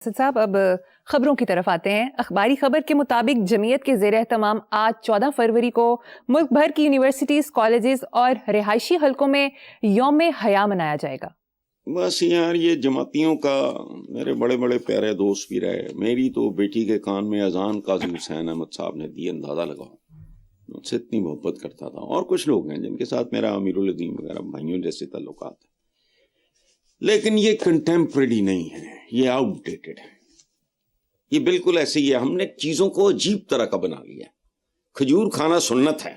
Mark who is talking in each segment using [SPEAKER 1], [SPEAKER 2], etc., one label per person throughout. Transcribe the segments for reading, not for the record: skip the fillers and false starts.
[SPEAKER 1] صاحب اب خبروں کی طرف آتے ہیں۔ اخباری خبر کے مطابق جمعیت کے زیر اہتمام آج 14 فروری کو ملک بھر کی یونیورسٹیز، کالجز اور رہائشی حلقوں میں یوم حیا منایا جائے گا۔
[SPEAKER 2] بس یار یہ جماعتیوں کا میرے بڑے بڑے پیارے دوست بھی رہے، میری تو بیٹی کے کان میں اذان قاضی حسین احمد صاحب نے دی، اندازہ لگاؤ مجھ سے اتنی محبت کرتا تھا۔ اور کچھ لوگ ہیں جن کے ساتھ میرا امیر الدین وغیرہ بھائیوں جیسے تعلقات ہیں، لیکن یہ کنٹمپریری نہیں ہے، یہ آؤٹ ڈیٹڈ ہے، یہ بالکل ایسے ہی ہے۔ ہم نے چیزوں کو عجیب طرح کا بنا لیا۔ کھجور کھانا سنت ہے،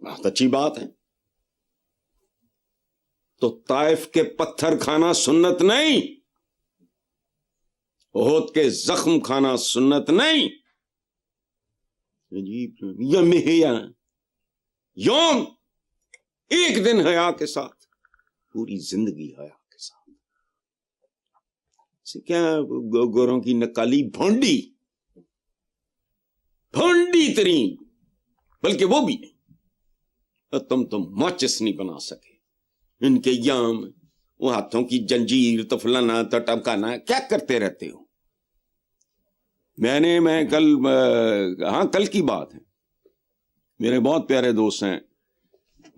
[SPEAKER 2] بہت اچھی بات ہے، تو طائف کے پتھر کھانا سنت نہیں، احد کے زخم کھانا سنت نہیں۔ عجیب یوم ایک دن حیا کے ساتھ، پوری زندگی حیا کے ساتھ۔ کیا گوروں کی نکالی بھونڈی ترین، بلکہ وہ بھی نہیں، تم ماچس نہیں بنا سکے ان کے یام، وہ ہاتھوں کی جنجیر تو فلانا تو ٹمکانا، کیا کرتے رہتے ہو؟ میں کل کی بات ہے، میرے بہت پیارے دوست ہیں،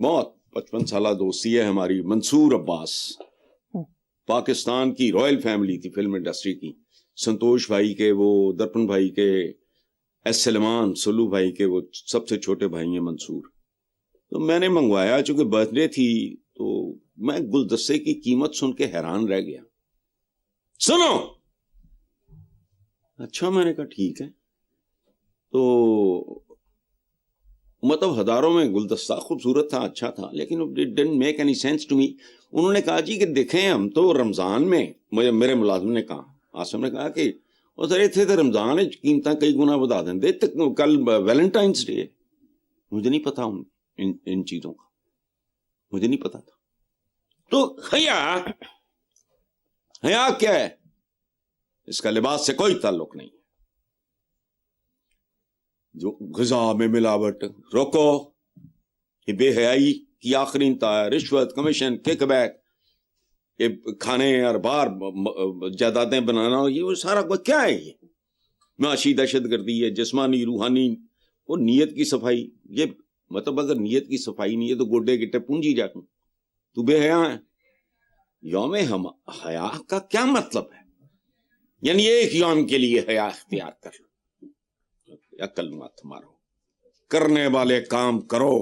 [SPEAKER 2] بہت 55 سالہ دوستی ہے ہماری، منصور عباس، پاکستان کی رائل فیملی تھی فلم انڈسٹری کی، سنتوش بھائی کے، وہ درپن بھائی کے، ایس سلمان سلو بھائی کے وہ سب سے چھوٹے بھائی ہیں منصور۔ تو میں نے منگوایا، چونکہ برتھ ڈے تھی تو میں گلدستے کی قیمت سن کے حیران رہ گیا۔ سنو، اچھا، میں نے کہا ٹھیک ہے، تو مطلب ہزاروں میں گلدستہ خوبصورت تھا، اچھا تھا، لیکن it didn't make any sense to me۔ انہوں نے کہا جی کہ دیکھیں ہم تو رمضان میں، میرے ملازم نے کہا، آصم نے کہا کہ وہ سر اتنے تو رمضان ہے قیمتیں کئی گنا بتا دیں دے، کل ویلنٹائنس ڈے ہے۔ مجھے نہیں پتا ان چیزوں کا، مجھے نہیں پتا تھا۔ تو حیا کیا ہے؟ اس کا لباس سے کوئی تعلق نہیں، جو غذا میں ملاوٹ، روکو، یہ بے حیائی کی آخری انتہا ہے، رشوت، کمیشن، کک بیک، یہ کھانے اور بار جائیدادیں بنانا، یہ سارا کیا ہے؟ یہ معاشی دہشت گردی ہے، جسمانی، روحانی، وہ نیت کی صفائی۔ یہ مطلب اگر نیت کی صفائی نہیں ہے تو گوڈے گٹے پونجی جا کے تو بے حیا ہے۔ یوم حیا کا کیا مطلب ہے؟ یعنی ایک یوم کے لیے حیا اختیار کر لو، عقل مت مارو، کرنے والے کام کرو۔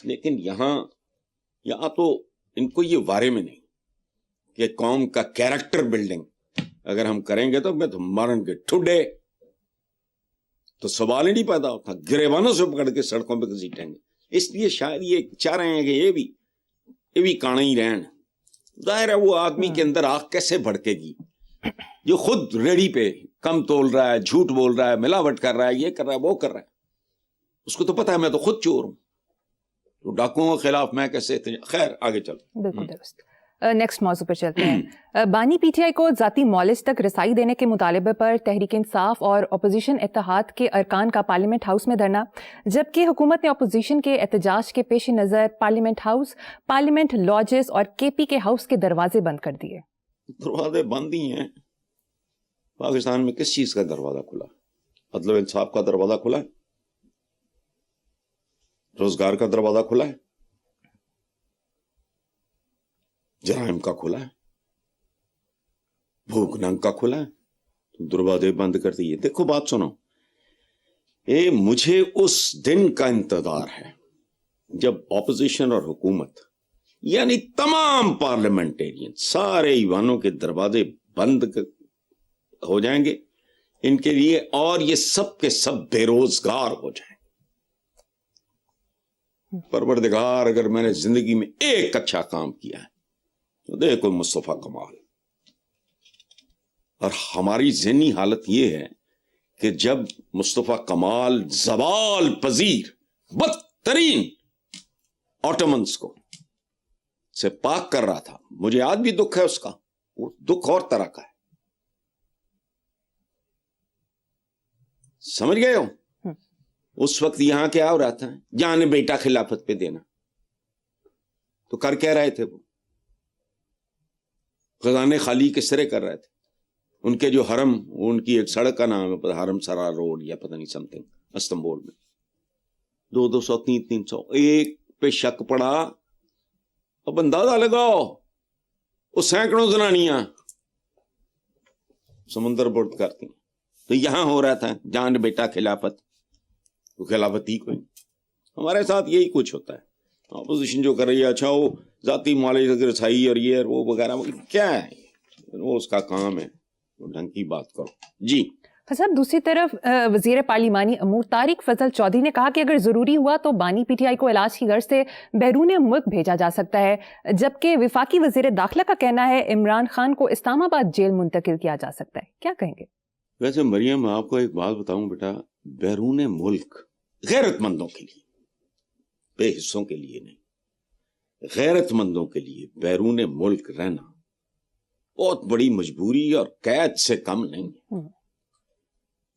[SPEAKER 2] لیکن یہاں تو ان کو یہ وارے میں نہیں کہ قوم کا کیریکٹر بلڈنگ اگر ہم کریں گے تو میں تو مارن کے ٹھڈے، تو سوال ہی نہیں پیدا ہوتا، گریبانوں سے پکڑ کے سڑکوں پہ گھسیٹیں گے۔ اس لیے شاید یہ چاہ رہے ہیں کہ یہ بھی کانا ہی رہن۔ ظاہر ہے وہ آدمی کے اندر آگ کیسے بھڑکے گی جو خود ریڑھی پہ کم تول رہا ہے، جھوٹ بول رہا ہے، ملاوٹ کر رہا ہے، یہ کر رہا ہے، وہ کر رہا ہے، اس کو تو پتا ہے میں تو خود چور ہوں، تو ڈاکوؤں کے خلاف میں کیسے خیر آگے چلو۔
[SPEAKER 1] بالکل درست۔ نیکسٹ موضوع پر چلتے ہیں۔ بانی پی ٹی آئی کو ذاتی مالج تک رسائی دینے کے مطالبے پر تحریک انصاف اور اپوزیشن اتحاد کے ارکان کا پارلیمنٹ ہاؤس میں دھرنا، جبکہ حکومت نے اپوزیشن کے احتجاج کے پیش نظر پارلیمنٹ ہاؤس، پارلیمنٹ لاجز اور کے پی کے ہاؤس کے دروازے بند کر دیے۔
[SPEAKER 2] دروازے بند ہی ہیں، پاکستان میں کس چیز کا دروازہ کھلا؟ عدل و انصاف کا دروازہ کھلا ہے، روزگار کا دروازہ کھلا ہے، جرائم کا کھلا ہے، بھوک ننگ کا کھلا ہے، تو دروازے بند کر دیے۔ دیکھو بات سنو، مجھے اس دن کا انتظار ہے جب اپوزیشن اور حکومت یعنی تمام پارلیمنٹیرین سارے ایوانوں کے دروازے بند ہو جائیں گے ان کے لیے، اور یہ سب کے سب بے روزگار ہو جائیں گے۔ پروردگار اگر میں نے زندگی میں ایک اچھا کام کیا ہے تو دیکھو مصطفیٰ کمال۔ اور ہماری ذہنی حالت یہ ہے کہ جب مصطفیٰ کمال زوال پذیر بدترین آٹومنس کو سے پاک کر رہا تھا، مجھے آج بھی دکھ ہے اس کا، وہ دکھ اور طرح کا ہے، سمجھ گئے ہو؟ اس وقت یہاں کیا ہو رہا تھا؟ جان بیٹا خلافت پہ دینا، تو کر کیا رہے تھے؟ وہ خزانے خالی کس طرح کر رہے تھے؟ ان کے جو حرم، ان کی ایک سڑک کا نام ہے حرم سرا روڈ یا پتہ نہیں سم تھنگ، استنبول میں 200 300 ایک پہ شک پڑا. اب اندازہ لگاؤ وہ سینکڑوں زنانیاں سمندر برد کرتی ہیں. تو یہاں ہو رہا تھا جان بیٹا خلافت، وہ خلافت ہی کوئی نہیں. ہمارے ساتھ یہی کچھ ہوتا ہے. اپوزیشن جو کر رہی ہے اچھا وہ ذاتی معالجے کی رسائی اور یہ وہ وغیرہ کیا ہے، وہ اس کا کام ہے، وہ ڈھنگ کی بات کرو. جی
[SPEAKER 1] صاحب دوسری طرف وزیر پارلیمانی امور طارق فضل چودھری نے کہا کہ اگر ضروری ہوا تو بانی پی ٹی آئی کو علاج کی غرض سے بیرون ملک بھیجا جا سکتا ہے، جبکہ وفاقی وزیر داخلہ کا کہنا ہے عمران خان کو اسلام آباد جیل منتقل کیا جا سکتا ہے. کیا کہیں گے؟
[SPEAKER 2] ویسے مریم آپ کو ایک بات بتاؤں بیٹا، بیرون ملک غیرت مندوں کے لیے، بے حصوں کے لیے نہیں، غیرت مندوں کے لیے بیرون ملک رہنا بہت بڑی مجبوری اور قید سے کم نہیں ہے.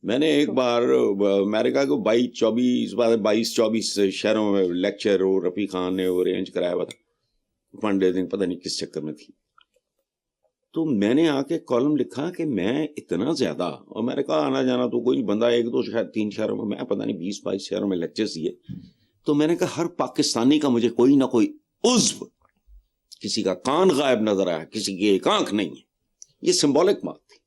[SPEAKER 2] میں نے ایک بار امریکہ کو 22-24 شہروں میں لیکچر رفیع خان نے ارینج کرایا ہوا تھا، فنڈ ریزنگ پتہ نہیں کس چکر میں تھی. تو میں نے آ کے کالم لکھا کہ میں اتنا زیادہ امریکہ آنا جانا تو کوئی بندہ 1-2 شہر 3 شہروں میں، میں پتہ نہیں 20-22 شہروں میں لیکچرز دیے. تو میں نے کہا ہر پاکستانی کا مجھے کوئی نہ کوئی عضو، کسی کا کان غائب نظر آیا، کسی کی ایک آنکھ نہیں ہے. یہ سمبولک بات تھی.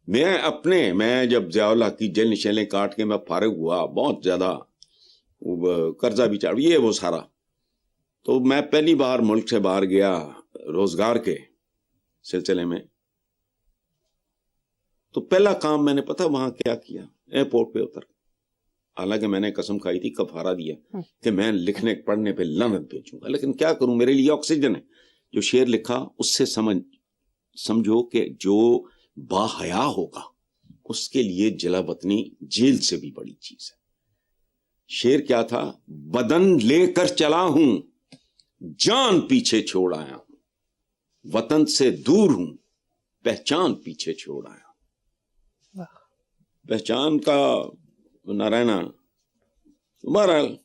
[SPEAKER 2] میں جب ضیاء الحق کی جیل نشیلیں کاٹ کے میں فارغ ہوا، بہت زیادہ قرضہ بھی چڑھ یہ وہ سارا، تو میں پہلی بار ملک سے باہر گیا روزگار کے سلسلے میں. تو پہلا کام میں نے پتہ وہاں کیا کیا، ایئرپورٹ پہ اتر، حالانکہ میں نے قسم کھائی تھی، کفارہ دیا کہ میں لکھنے پڑھنے پہ لعنت بھیجوں گا، لیکن کیا کروں، میرے لیے آکسیجن ہے. جو شعر لکھا اس سے سمجھو کہ جو با حیا ہوگا اس کے لیے جلا وطنی جیل سے بھی بڑی چیز ہے. شعر کیا تھا، بدن لے کر چلا ہوں، جان پیچھے چھوڑ آیا ہوں، وطن سے دور ہوں، پہچان پیچھے چھوڑ آیا ہوں. پہچان کا نہ رہنا، بہرحال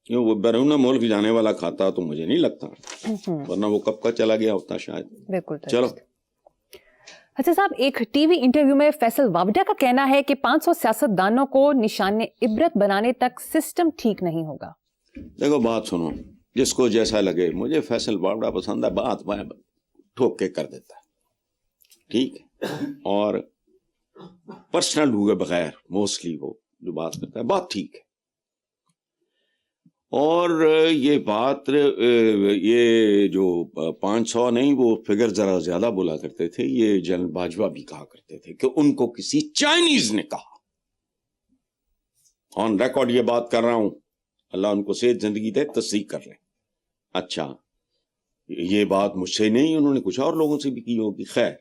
[SPEAKER 2] وہ بیرون ملک جانے والا کھاتا تو مجھے نہیں لگتا، ورنہ وہ کب کا چلا گیا ہوتا شاید.
[SPEAKER 1] بالکل.
[SPEAKER 2] چلو.
[SPEAKER 1] اچھا صاحب، ایک ٹی وی انٹرویو میں فیصل واوڈا کا کہنا ہے کہ 500 سیاستدانوں کو نشان عبرت بنانے تک سسٹم ٹھیک نہیں ہوگا.
[SPEAKER 2] دیکھو بات سنو، جس کو جیسا لگے. مجھے فیصل واوڈا پسند ہے، بات میں ٹھوک کے کر دیتا ہے، ٹھیک ہے، اور پرسنل ہوئے بغیر موسٹلی وہ جو بات کرتا ہے بات ٹھیک ہے. اور یہ بات یہ جو 500 نہیں، وہ فگر ذرا زیادہ بولا کرتے تھے. یہ جنرل باجوہ بھی کہا کرتے تھے کہ ان کو کسی چائنیز نے کہا. آن ریکارڈ یہ بات کر رہا ہوں، اللہ ان کو صحت زندگی دے، تصدیق کر لیں. اچھا، یہ بات مجھ سے نہیں، انہوں نے کچھ اور لوگوں سے بھی کی ہوگی. خیر،